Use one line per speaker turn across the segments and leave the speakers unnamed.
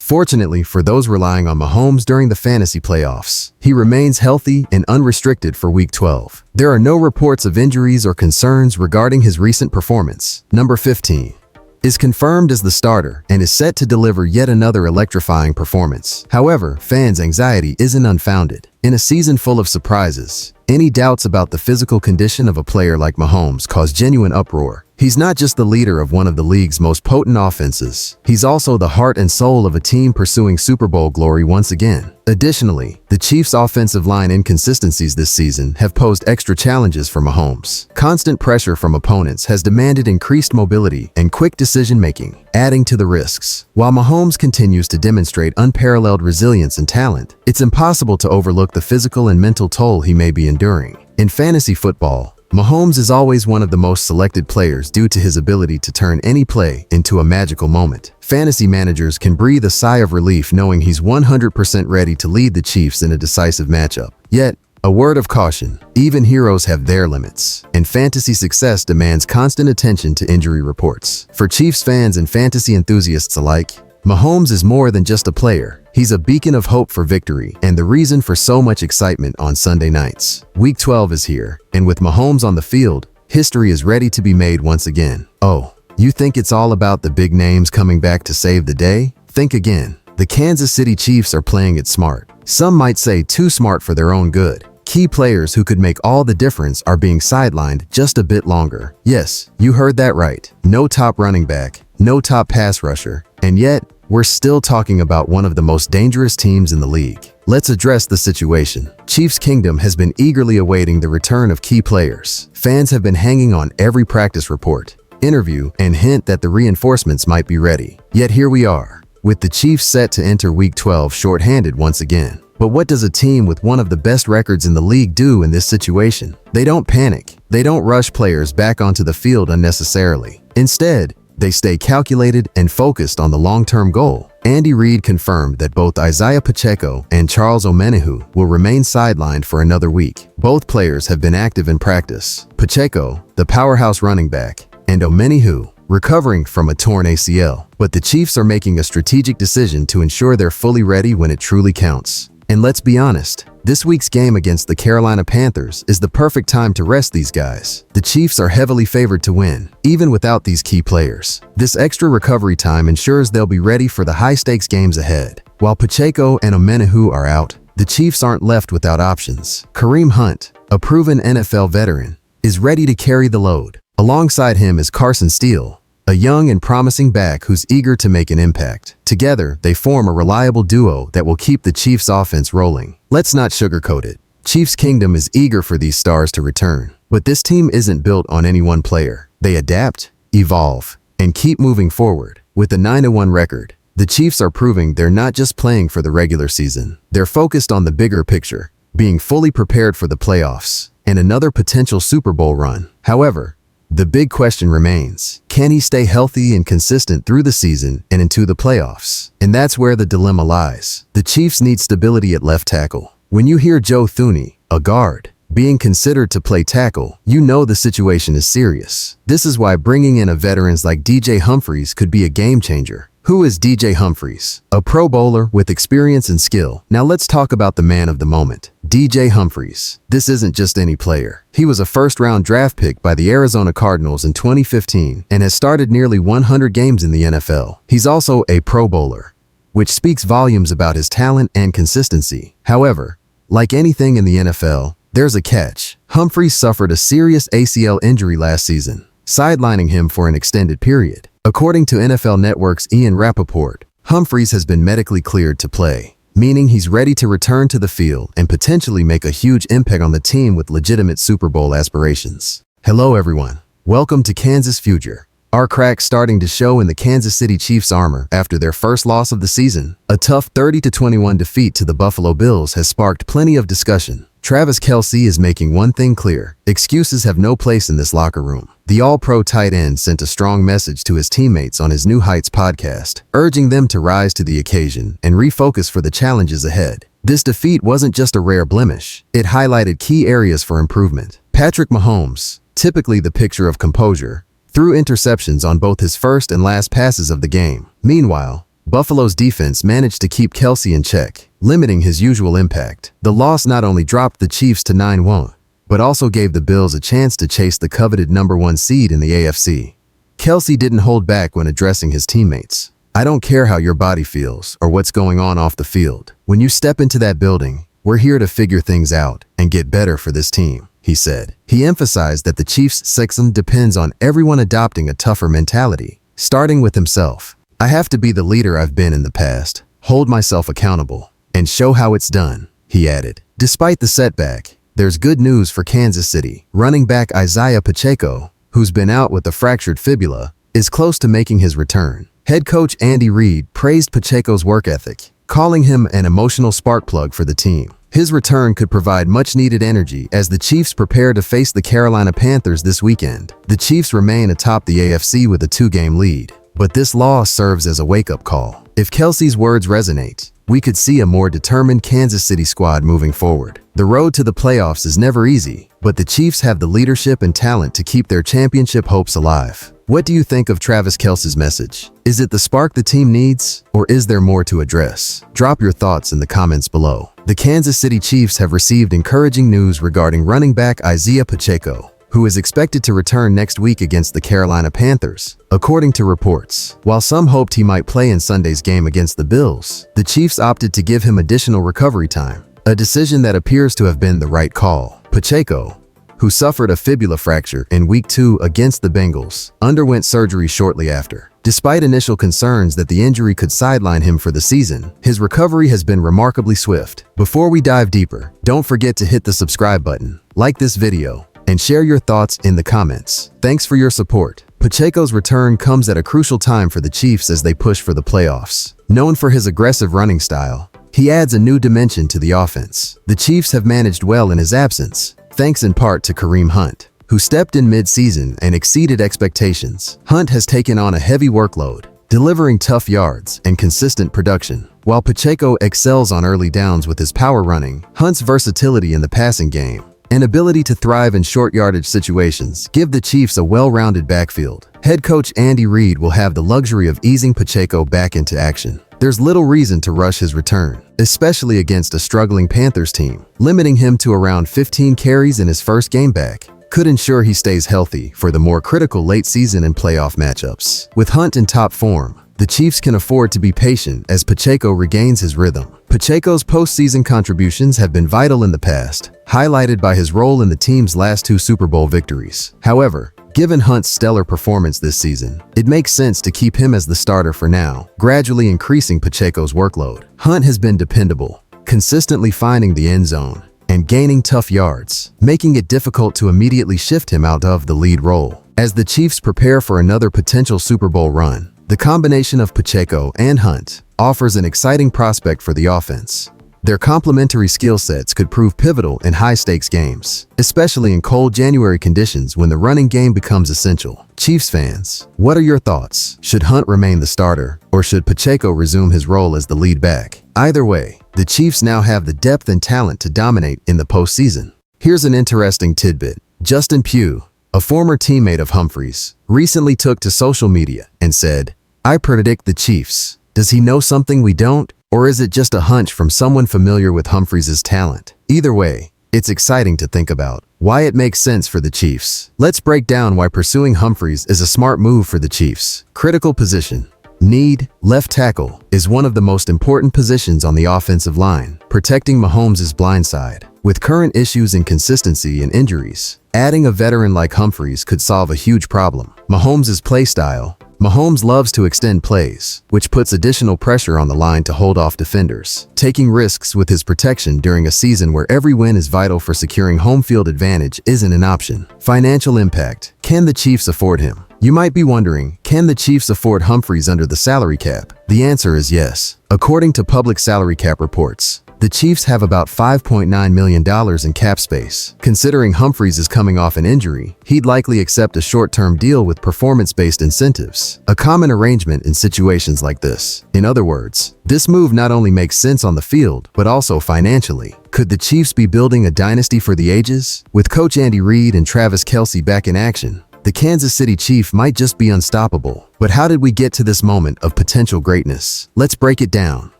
Fortunately for those relying on Mahomes during the fantasy playoffs, he remains healthy and unrestricted for Week 12. There are no reports of injuries or concerns regarding his recent performance. Number 15 is confirmed as the starter and is set to deliver yet another electrifying performance. However, fans' anxiety isn't unfounded. In a season full of surprises, any doubts about the physical condition of a player like Mahomes cause genuine uproar. He's not just the leader of one of the league's most potent offenses, he's also the heart and soul of a team pursuing Super Bowl glory once again. Additionally, the Chiefs' offensive line inconsistencies this season have posed extra challenges for Mahomes. Constant pressure from opponents has demanded increased mobility and quick decision-making, adding to the risks. While Mahomes continues to demonstrate unparalleled resilience and talent, it's impossible to overlook the physical and mental toll he may be enduring. In fantasy football, Mahomes is always one of the most selected players due to his ability to turn any play into a magical moment. Fantasy managers can breathe a sigh of relief knowing he's 100% ready to lead the Chiefs in a decisive matchup. Yet, a word of caution, even heroes have their limits, and fantasy success demands constant attention to injury reports. For Chiefs fans and fantasy enthusiasts alike, Mahomes is more than just a player. He's a beacon of hope for victory and the reason for so much excitement on Sunday nights. Week 12 is here, and with Mahomes on the field, history is ready to be made once again. Oh, you think it's all about the big names coming back to save the day? Think again. The Kansas City Chiefs are playing it smart. Some might say too smart for their own good. Key players who could make all the difference are being sidelined just a bit longer. Yes, you heard that right. No top running back, no top pass rusher, and yet, we're still talking about one of the most dangerous teams in the league. Let's address the situation. Chiefs Kingdom has been eagerly awaiting the return of key players. Fans have been hanging on every practice report, interview, and hint that the reinforcements might be ready. Yet here we are, with the Chiefs set to enter Week 12 short-handed once again. But what does a team with one of the best records in the league do in this situation? They don't panic. They don't rush players back onto the field unnecessarily. Instead, they stay calculated and focused on the long-term goal. Andy Reid confirmed that both Isaiah Pacheco and Charles Omenihu will remain sidelined for another week. Both players have been active in practice. Pacheco, the powerhouse running back, and Omenihu, recovering from a torn ACL. But the Chiefs are making a strategic decision to ensure they're fully ready when it truly counts. And let's be honest, this week's game against the Carolina Panthers is the perfect time to rest these guys. The Chiefs are heavily favored to win, even without these key players. This extra recovery time ensures they'll be ready for the high-stakes games ahead. While Pacheco and Omenihu are out, the Chiefs aren't left without options. Kareem Hunt, a proven NFL veteran, is ready to carry the load. Alongside him is Carson Steele, a young and promising back who's eager to make an impact. Together, they form a reliable duo that will keep the Chiefs' offense rolling. Let's not sugarcoat it. Chiefs Kingdom is eager for these stars to return. But this team isn't built on any one player. They adapt, evolve, and keep moving forward. With a 9-1 record, the Chiefs are proving they're not just playing for the regular season. They're focused on the bigger picture, being fully prepared for the playoffs and another potential Super Bowl run. However, the big question remains, can he stay healthy and consistent through the season and into the playoffs? And that's where the dilemma lies. The Chiefs need stability at left tackle. When you hear Joe Thuney, a guard, being considered to play tackle, you know the situation is serious. This is why bringing in a veterans like DJ Humphries could be a game changer. Who is DJ Humphries? A Pro Bowler with experience and skill. Now let's talk about the man of the moment, DJ Humphries. This isn't just any player. He was a first-round draft pick by the Arizona Cardinals in 2015 and has started nearly 100 games in the NFL. He's also a Pro Bowler, which speaks volumes about his talent and consistency. However, like anything in the NFL, there's a catch. Humphries suffered a serious ACL injury last season, sidelining him for an extended period. According to NFL Network's Ian Rappaport, Humphries has been medically cleared to play, meaning he's ready to return to the field and potentially make a huge impact on the team with legitimate Super Bowl aspirations. Hello everyone, welcome to Kansas Future. Our cracks starting to show in the Kansas City Chiefs armor after their first loss of the season. A tough 30-21 defeat to the Buffalo Bills has sparked plenty of discussion. Travis Kelce is making one thing clear: excuses have no place in this locker room. The All-Pro tight end sent a strong message to his teammates on his New Heights podcast, urging them to rise to the occasion and refocus for the challenges ahead. This defeat wasn't just a rare blemish, it highlighted key areas for improvement. Patrick Mahomes, typically the picture of composure, threw interceptions on both his first and last passes of the game. Meanwhile, Buffalo's defense managed to keep Kelce in check, limiting his usual impact. The loss not only dropped the Chiefs to 9-1, but also gave the Bills a chance to chase the coveted #1 seed in the AFC. Kelce didn't hold back when addressing his teammates. "I don't care how your body feels or what's going on off the field. When you step into that building, we're here to figure things out and get better for this team," he said. He emphasized that the Chiefs' success depends on everyone adopting a tougher mentality, starting with himself. "I have to be the leader I've been in the past, hold myself accountable, and show how it's done," he added. Despite the setback, there's good news for Kansas City. Running back Isaiah Pacheco, who's been out with a fractured fibula, is close to making his return. Head coach Andy Reid praised Pacheco's work ethic, calling him an emotional spark plug for the team. His return could provide much-needed energy as the Chiefs prepare to face the Carolina Panthers this weekend. The Chiefs remain atop the AFC with a 2-game lead, but this loss serves as a wake-up call. If Kelce's words resonate, we could see a more determined Kansas City squad moving forward. The road to the playoffs is never easy, but the Chiefs have the leadership and talent to keep their championship hopes alive. What do you think of Travis Kelce's message? Is it the spark the team needs, or is there more to address? Drop your thoughts in the comments below. The Kansas City Chiefs have received encouraging news regarding running back Isaiah Pacheco, who is expected to return next week against the Carolina Panthers, according to reports. While some hoped he might play in Sunday's game against the Bills, the Chiefs opted to give him additional recovery time, a decision that appears to have been the right call. Pacheco, who suffered a fibula fracture in Week 2 against the Bengals, underwent surgery shortly after. Despite initial concerns that the injury could sideline him for the season, his recovery has been remarkably swift. Before we dive deeper, don't forget to hit the subscribe button, like this video, and share your thoughts in the comments. Thanks for your support. Pacheco's return comes at a crucial time for the Chiefs as they push for the playoffs. Known for his aggressive running style, he adds a new dimension to the offense. The Chiefs have managed well in his absence, thanks in part to Kareem Hunt, who stepped in mid-season and exceeded expectations. Hunt has taken on a heavy workload, delivering tough yards and consistent production. While Pacheco excels on early downs with his power running, Hunt's versatility in the passing game and ability to thrive in short yardage situations give the Chiefs a well-rounded backfield. Head coach Andy Reid will have the luxury of easing Pacheco back into action. There's little reason to rush his return, especially against a struggling Panthers team. Limiting him to around 15 carries in his first game back could ensure he stays healthy for the more critical late season and playoff matchups. With Hunt in top form, the Chiefs can afford to be patient as Pacheco regains his rhythm. Pacheco's postseason contributions have been vital in the past, highlighted by his role in the team's last 2 Super Bowl victories. However, given Hunt's stellar performance this season, it makes sense to keep him as the starter for now, gradually increasing Pacheco's workload. Hunt has been dependable, consistently finding the end zone and gaining tough yards, making it difficult to immediately shift him out of the lead role. As the Chiefs prepare for another potential Super Bowl run, the combination of Pacheco and Hunt offers an exciting prospect for the offense. Their complementary skill sets could prove pivotal in high-stakes games, especially in cold January conditions when the running game becomes essential. Chiefs fans, what are your thoughts? Should Hunt remain the starter, or should Pacheco resume his role as the lead back? Either way, the Chiefs now have the depth and talent to dominate in the postseason. Here's an interesting tidbit. Justin Pugh, a former teammate of Humphries, recently took to social media and said, "I predict the Chiefs. Does he know something we don't? Or is it just a hunch from someone familiar with Humphries' talent?" Either way, it's exciting to think about why it makes sense for the Chiefs. Let's break down why pursuing Humphries is a smart move for the Chiefs. Critical position. Need. Left tackle is one of the most important positions on the offensive line, protecting Mahomes' blind side. With current issues in consistency and injuries, adding a veteran like Humphries could solve a huge problem. Mahomes' play style. Mahomes loves to extend plays, which puts additional pressure on the line to hold off defenders, taking risks with his protection during a season where every win is vital for securing home field advantage isn't an option. Financial impact. Can the Chiefs afford him? You might be wondering, can the Chiefs afford Humphries under the salary cap? The answer is yes. According to public salary cap reports, the Chiefs have about $5.9 million in cap space. Considering Humphries is coming off an injury, he'd likely accept a short-term deal with performance-based incentives, a common arrangement in situations like this. In other words, this move not only makes sense on the field, but also financially. Could the Chiefs be building a dynasty for the ages? With Coach Andy Reid and Travis Kelce back in action, The Kansas City Chief might just be unstoppable. But how did we get to this moment of potential greatness? Let's break it down.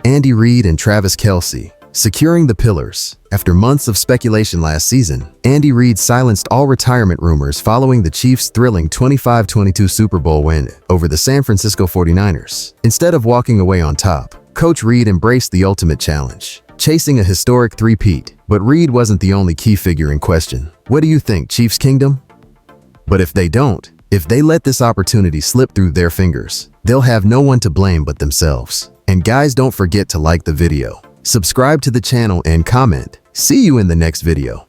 Andy Reid and Travis Kelce. Securing the pillars. After months of speculation last season, Andy Reid silenced all retirement rumors following the Chiefs' thrilling 25-22 Super Bowl win over the San Francisco 49ers. Instead of walking away on top, Coach Reid embraced the ultimate challenge, chasing a historic three-peat. But Reid wasn't the only key figure in question. What do you think, Chiefs Kingdom? But if they don't, if they let this opportunity slip through their fingers, they'll have no one to blame but themselves. And guys, don't forget to like the video, subscribe to the channel, and comment. See you in the next video.